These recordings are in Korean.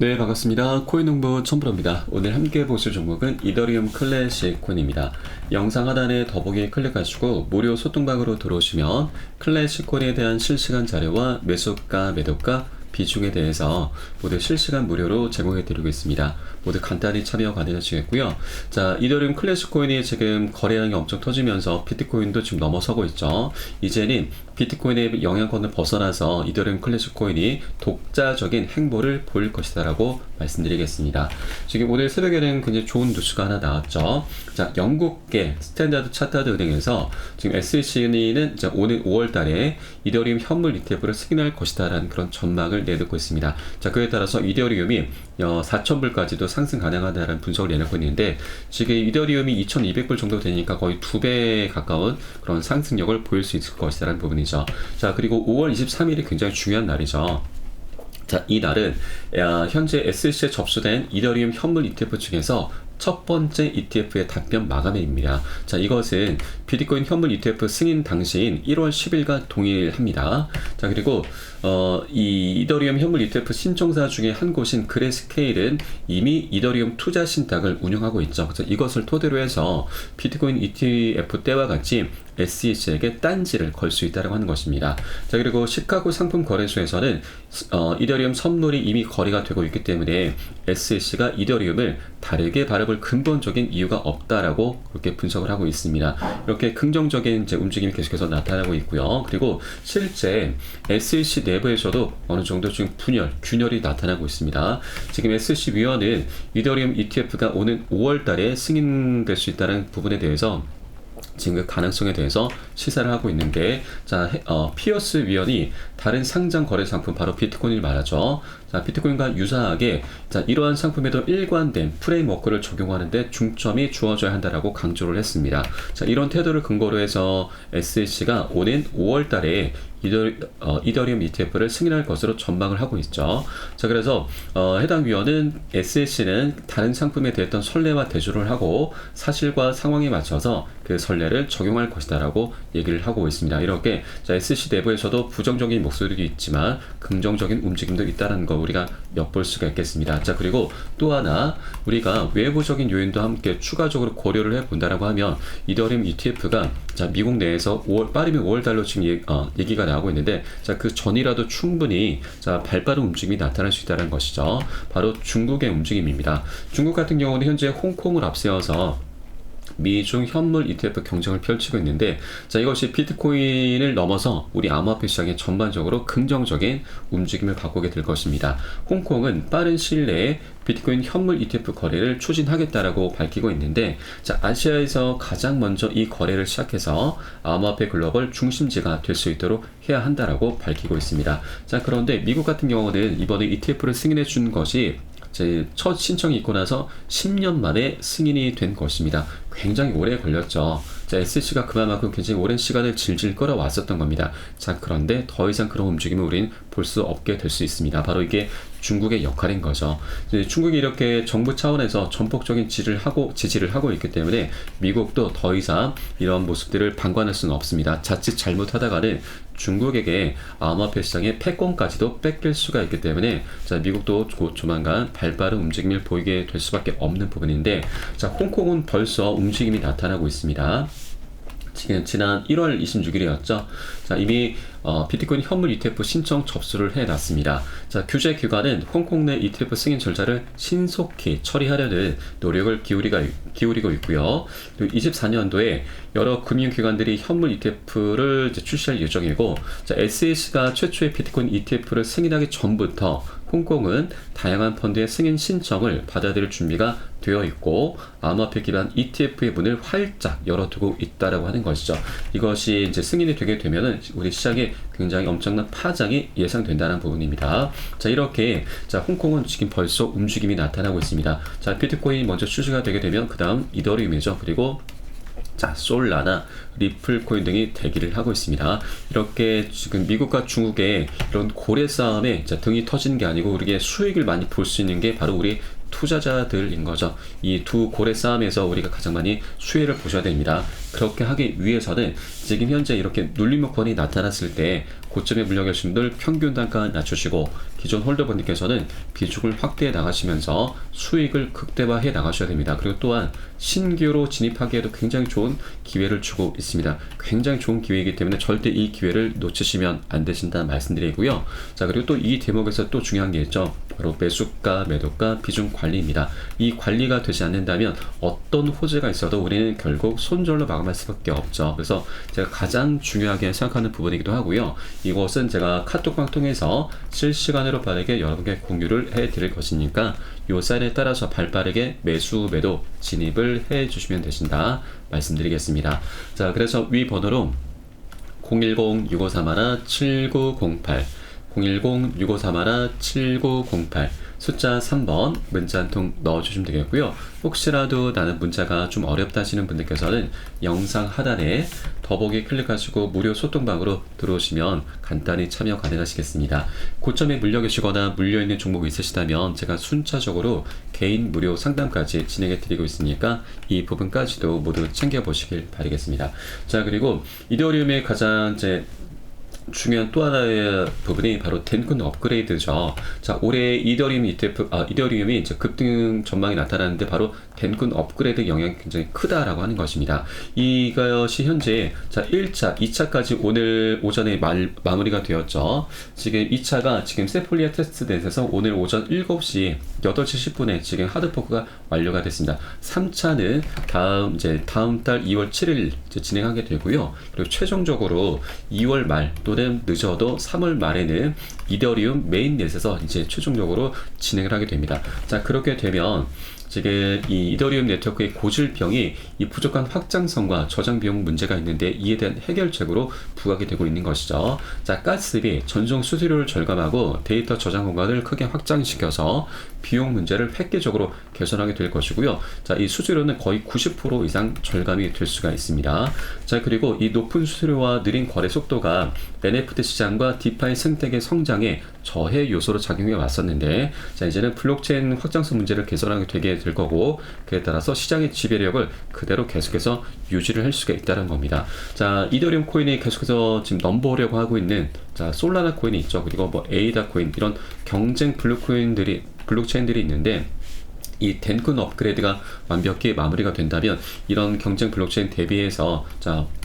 네, 반갑습니다. 코인농부 첨프로입니다. 오늘 함께 보실 종목은 이더리움 클래식 코인입니다. 영상 하단에 더보기 클릭하시고 무료 소통방으로 들어오시면 클래식 코인에 대한 실시간 자료와 매수가, 매도가, 비중에 대해서 모두 실시간 무료로 제공해 드리고 있습니다. 모두 간단히 참여 가능하시겠고요. 자, 이더리움 클래식 코인이 지금 거래량이 엄청 터지면서 비트코인도 지금 넘어서고 있죠. 이제는 비트코인의 영향권을 벗어나서 이더리움 클래식 코인이 독자적인 행보를 보일 것이다 라고 말씀드리겠습니다. 지금 오늘 새벽에는 굉장히 좋은 뉴스가 하나 나왔죠. 자, 영국계 스탠다드 차타드 은행에서 지금 SEC는 오늘 5월 달에 이더리움 현물 ETF를 승인할 것이다 라는 그런 전망을 내놓고 있습니다. 자, 그에 따라서 이더리움이 4,000불까지도 상승 가능하다는 분석을 내놓고 있는데, 지금 이더리움이 2,200불 정도 되니까 거의 2배 가까운 그런 상승력을 보일 수 있을 것이라는 부분이죠. 자, 그리고 5월 23일이 굉장히 중요한 날이죠. 자, 이 날은 현재 SEC에 접수된 이더리움 현물 ETF 중에서 첫 번째 ETF의 답변 마감일입니다. 자, 이것은 비트코인 현물 ETF 승인 당시인 1월 10일과 동일합니다. 자, 그리고 이 이더리움 현물 ETF 신청사 중에 한 곳인 그레스케일은 이미 이더리움 투자 신탁을 운영하고 있죠. 그래서 이것을 토대로 해서 비트코인 ETF 때와 같이 SEC에게 딴지를 걸 수 있다고 하는 것입니다. 자, 그리고 시카고 상품 거래소에서는 이더리움 선물이 이미 거래가 되고 있기 때문에 SEC가 이더리움을 다르게 바라볼 근본적인 이유가 없다라고 그렇게 분석을 하고 있습니다. 이렇게 긍정적인 이제 움직임이 계속해서 나타나고 있고요. 그리고 실제 SEC 내부에서도 어느 정도 지금 균열이 나타나고 있습니다. 지금 SEC 위원은 이더리움 ETF가 오는 5월 달에 승인될 수 있다는 부분에 대해서 지금 그 가능성에 대해서 시사를 하고 있는데, 자, 피어스 위원이 다른 상장 거래 상품, 바로 비트코인을 말하죠. 자, 비트코인과 유사하게 자, 이러한 상품에도 일관된 프레임워크를 적용하는데 중점이 주어져야 한다라고 강조를 했습니다. 자, 이런 태도를 근거로 해서 SEC가 오는 5월 달에 이더리움 ETF를 승인할 것으로 전망을 하고 있죠. 자, 그래서 해당 위원은 SEC는 다른 상품에 대했던 선례와 대조를 하고 사실과 상황에 맞춰서 그 선례를 적용할 것이다라고 얘기를 하고 있습니다. 이렇게 자, SEC 내부에서도 부정적인 목소리도 있지만 긍정적인 움직임도 있다는 거 우리가 엿볼 수가 있겠습니다. 자, 그리고 또 하나 우리가 외부적인 요인도 함께 추가적으로 고려를 해본다라고 하면 이더리움 ETF가 자, 미국 내에서 빠르면 5월 달로 지금 얘기가 나오고 있는데, 자, 그 전이라도 충분히 자, 발빠른 움직임이 나타날 수 있다는 것이죠. 바로 중국의 움직임입니다. 중국 같은 경우는 현재 홍콩을 앞세워서 미중 현물 ETF 경쟁을 펼치고 있는데, 자, 이것이 비트코인을 넘어서 우리 암호화폐 시장에 전반적으로 긍정적인 움직임을 바꾸게 될 것입니다. 홍콩은 빠른 시일 내에 비트코인 현물 ETF 거래를 추진하겠다라고 밝히고 있는데, 자, 아시아에서 가장 먼저 이 거래를 시작해서 암호화폐 글로벌 중심지가 될 수 있도록 해야 한다라고 밝히고 있습니다. 자, 그런데 미국 같은 경우는 이번에 ETF를 승인해 준 것이 제 첫 신청이 있고 나서 10년 만에 승인이 된 것입니다. 굉장히 오래 걸렸죠. 자, SEC가 그만큼 굉장히 오랜 시간을 질질 끌어왔었던 겁니다. 자, 그런데 더 이상 그런 움직임을 우린 볼 수 없게 될 수 있습니다. 바로 이게 중국의 역할인 거죠. 중국이 이렇게 정부 차원에서 전폭적인 지지를 하고 있기 때문에 미국도 더 이상 이런 모습들을 방관할 수는 없습니다. 자칫 잘못하다가는 중국에게 암호화폐 시장의 패권까지도 뺏길 수가 있기 때문에 자, 미국도 곧 조만간 발빠른 움직임을 보이게 될 수밖에 없는 부분인데, 자, 홍콩은 벌써 움직임이 나타나고 있습니다. 지난 1월 26일이었죠. 자, 이미 비트코인 현물 ETF 신청 접수를 해놨습니다. 자, 규제 기관은 홍콩 내 ETF 승인 절차를 신속히 처리하려는 노력을 기울이고 있고요. 그리고 24년도에 여러 금융기관들이 현물 ETF를 출시할 예정이고, 자, SEC가 최초의 비트코인 ETF를 승인하기 전부터 홍콩은 다양한 펀드의 승인 신청을 받아들일 준비가 되어 있고 암호화폐 기반 ETF의 문을 활짝 열어두고 있다라고 하는 것이죠. 이것이 이제 승인이 되게 되면은 우리 시장에 굉장히 엄청난 파장이 예상된다는 부분입니다. 자, 이렇게 자, 홍콩은 지금 벌써 움직임이 나타나고 있습니다. 자, 비트코인이 먼저 출시가 되게 되면 그 다음 이더리움이죠. 그리고 자, 솔라나, 리플 코인 등이 대기를 하고 있습니다. 이렇게 지금 미국과 중국의 이런 고래 싸움에 등이 터지는 게 아니고 우리의 수익을 많이 볼 수 있는 게 바로 우리 투자자들인 거죠. 이 두 고래 싸움에서 우리가 가장 많이 수혜를 보셔야 됩니다. 그렇게 하기 위해서는 지금 현재 이렇게 눌림목권이 나타났을 때 고점에 물려 계신 분들 평균 단가 낮추시고 기존 홀더분들께서는 비중을 확대해 나가시면서 수익을 극대화해 나가셔야 됩니다. 그리고 또한 신규로 진입하기에도 굉장히 좋은 기회를 주고 있습니다. 굉장히 좋은 기회이기 때문에 절대 이 기회를 놓치시면 안 되신다는 말씀드리고요. 자, 그리고 또 이 대목에서 또 중요한 게 있죠. 바로 매수가, 매도가, 비중 관리입니다. 이 관리가 되지 않는다면 어떤 호재가 있어도 우리는 결국 손절로 마감할 수밖에 없죠. 그래서 제가 가장 중요하게 생각하는 부분이기도 하고요. 이것은 제가 카톡방 통해서 실시간으로 빠르게 여러분께 공유를 해드릴 것이니까 요 사인에 따라서 발빠르게 매수, 매도 진입을 해주시면 되신다 말씀드리겠습니다. 자, 그래서 위 번호로 010-6531-7908 010-6531-7908 숫자 3번 문자 한 통 넣어주시면 되겠고요. 혹시라도 나는 문자가 좀 어렵다 하시는 분들께서는 영상 하단에 더보기 클릭하시고 무료 소통방으로 들어오시면 간단히 참여 가능하시겠습니다. 고점에 물려 계시거나 물려있는 종목이 있으시다면 제가 순차적으로 개인 무료 상담까지 진행해 드리고 있으니까 이 부분까지도 모두 챙겨보시길 바라겠습니다. 자, 그리고 이더리움의 가장 중요한 또 하나의 부분이 바로 덴쿤 업그레이드죠. 자, 올해 이더리움이 이제 급등 전망이 나타나는데 바로 덴쿤 업그레이드 영향이 굉장히 크다라고 하는 것입니다. 이것이 현재 1차, 2차까지 오늘 오전에 마무리가 되었죠. 지금 2차가 지금 세폴리아 테스트넷에서 오늘 오전 7시 8시 10분에 지금 하드포크가 완료가 됐습니다. 3차는 다음 달 2월 7일 진행하게 되고요. 그리고 최종적으로 2월 말 또는 늦어도 3월 말에는 이더리움 메인넷에서 이제 최종적으로 진행을 하게 됩니다. 자, 그렇게 되면 지금 이 이더리움 네트워크의 고질병이 이 부족한 확장성과 저장 비용 문제가 있는데 이에 대한 해결책으로 부각이 되고 있는 것이죠. 자, 가스비 전송 수수료를 절감하고 데이터 저장 공간을 크게 확장시켜서 비용 문제를 획기적으로 개선하게 될 것이고요. 자, 이 수수료는 거의 90% 이상 절감이 될 수가 있습니다. 자, 그리고 이 높은 수수료와 느린 거래 속도가 NFT 시장과 디파이 생태계 성장에 저해 요소로 작용해 왔었는데, 자, 이제는 블록체인 확장성 문제를 개선하게 되게 될 거고, 그에 따라서 시장의 지배력을 그대로 계속해서 유지를 할 수가 있다는 겁니다. 자, 이더리움 코인이 계속해서 지금 넘보려고 하고 있는 솔라나 코인이 있죠. 그리고 에이다 코인, 이런 경쟁 블록체인들이 있는데, 이 덴쿤 업그레이드가 완벽히 마무리가 된다면 이런 경쟁 블록체인 대비해서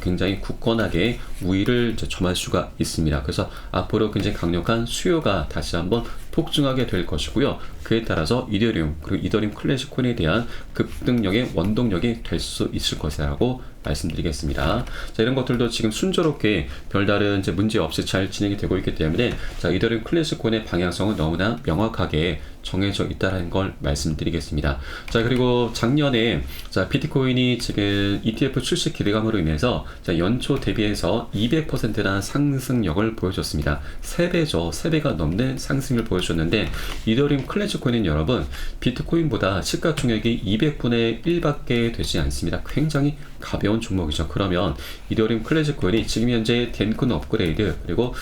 굉장히 굳건하게 우위를 점할 수가 있습니다. 그래서 앞으로 굉장히 강력한 수요가 다시 한번 폭증하게 될 것이고요. 그에 따라서 이더리움 그리고 이더리움 클래식 코인에 대한 급등력의 원동력이 될 수 있을 것이라고 말씀드리겠습니다. 자, 이런 것들도 지금 순조롭게 별다른 문제 없이 잘 진행이 되고 있기 때문에 이더리움 클래식 코인의 방향성은 너무나 명확하게 정해져 있다는 걸 말씀드리겠습니다. 자, 그리고 작년에 비트코인이 지금 ETF 출시 기대감으로 인해서 연초 대비해서 200%나 상승력을 보여줬습니다. 3배죠. 3배가 넘는 상승을 보여줬는데, 이더리움 클래식 코인은 여러분 비트코인보다 시가총액이 200분의 1밖에 되지 않습니다. 굉장히 가벼운 종목이죠. 그러면 이더리움 클래식 코인이 지금 현재 덴쿤 업그레이드 그리고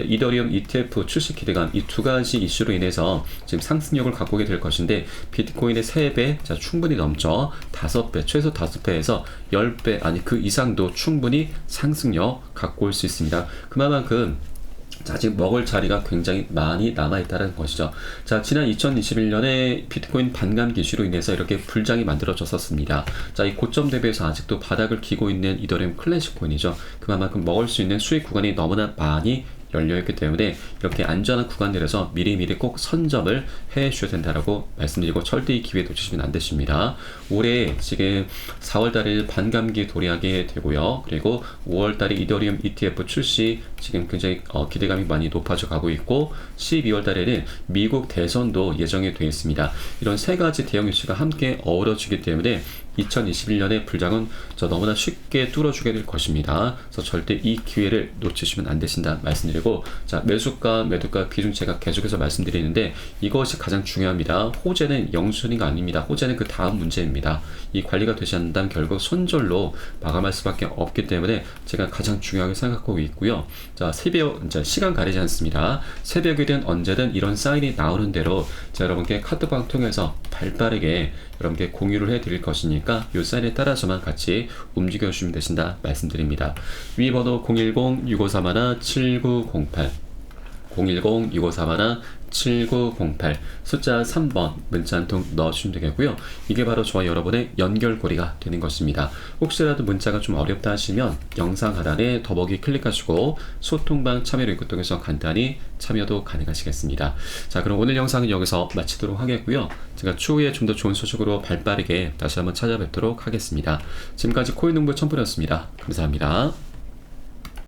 이더리움 ETF 출시 기대감, 이 두 가지 이슈로 인해서 지금 상승력을 갖고 오게 될 것인데, 비트코인의 3배 충분히 넘죠. 5배, 최소 5배에서 10배 아니 그 이상도 충분히 상승력 갖고 올 수 있습니다. 그만큼 아직 먹을 자리가 굉장히 많이 남아있다는 것이죠. 자, 지난 2021년에 비트코인 반감 기슈로 인해서 이렇게 불장이 만들어졌었습니다. 자, 이 고점 대비해서 아직도 바닥을 기고 있는 이더리움 클래식 코인이죠. 그만큼 먹을 수 있는 수익 구간이 너무나 많이 열려있기 때문에 이렇게 안전한 구간들에서 미리미리 꼭 선점을 해 주셔야 된다라고 말씀드리고, 절대 이 기회 놓치시면 안 되십니다. 올해 지금 4월달에 반감기 도래하게 되고요. 그리고 5월달에 이더리움 ETF 출시 지금 굉장히 기대감이 많이 높아져 가고 있고, 12월달에는 미국 대선도 예정이 되어 있습니다. 이런 세 가지 대형 이슈가 함께 어우러지기 때문에 2021년의 불장은 너무나 쉽게 뚫어주게 될 것입니다. 그래서 절대 이 기회를 놓치시면 안 되신다 말씀드리고, 자, 매수가 매도가 비중 제가 계속해서 말씀드리는데 이것이 가장 중요합니다. 호재는 영순위가 아닙니다. 호재는 그 다음 문제입니다. 이 관리가 되지 않는다면 결국 손절로 마감할 수밖에 없기 때문에 제가 가장 중요하게 생각하고 있고요. 자, 이제 시간 가리지 않습니다. 새벽이든 언제든 이런 사인이 나오는 대로 제가 여러분께 카드방 통해서 발빠르게 여러분께 공유를 해드릴 것이니까 이 사인에 따라서만 같이 움직여주시면 되신다 말씀드립니다. 위 번호 010-6531-7908 010-6531-7908 숫자 3번 문자 한 통 넣어주시면 되겠고요. 이게 바로 저와 여러분의 연결고리가 되는 것입니다. 혹시라도 문자가 좀 어렵다 하시면 영상 하단에 더보기 클릭하시고 소통방 참여 링크 통해서 간단히 참여도 가능하시겠습니다. 자, 그럼 오늘 영상은 여기서 마치도록 하겠고요. 제가 추후에 좀 더 좋은 소식으로 발빠르게 다시 한번 찾아뵙도록 하겠습니다. 지금까지 코인농부 첨부였습니다. 감사합니다.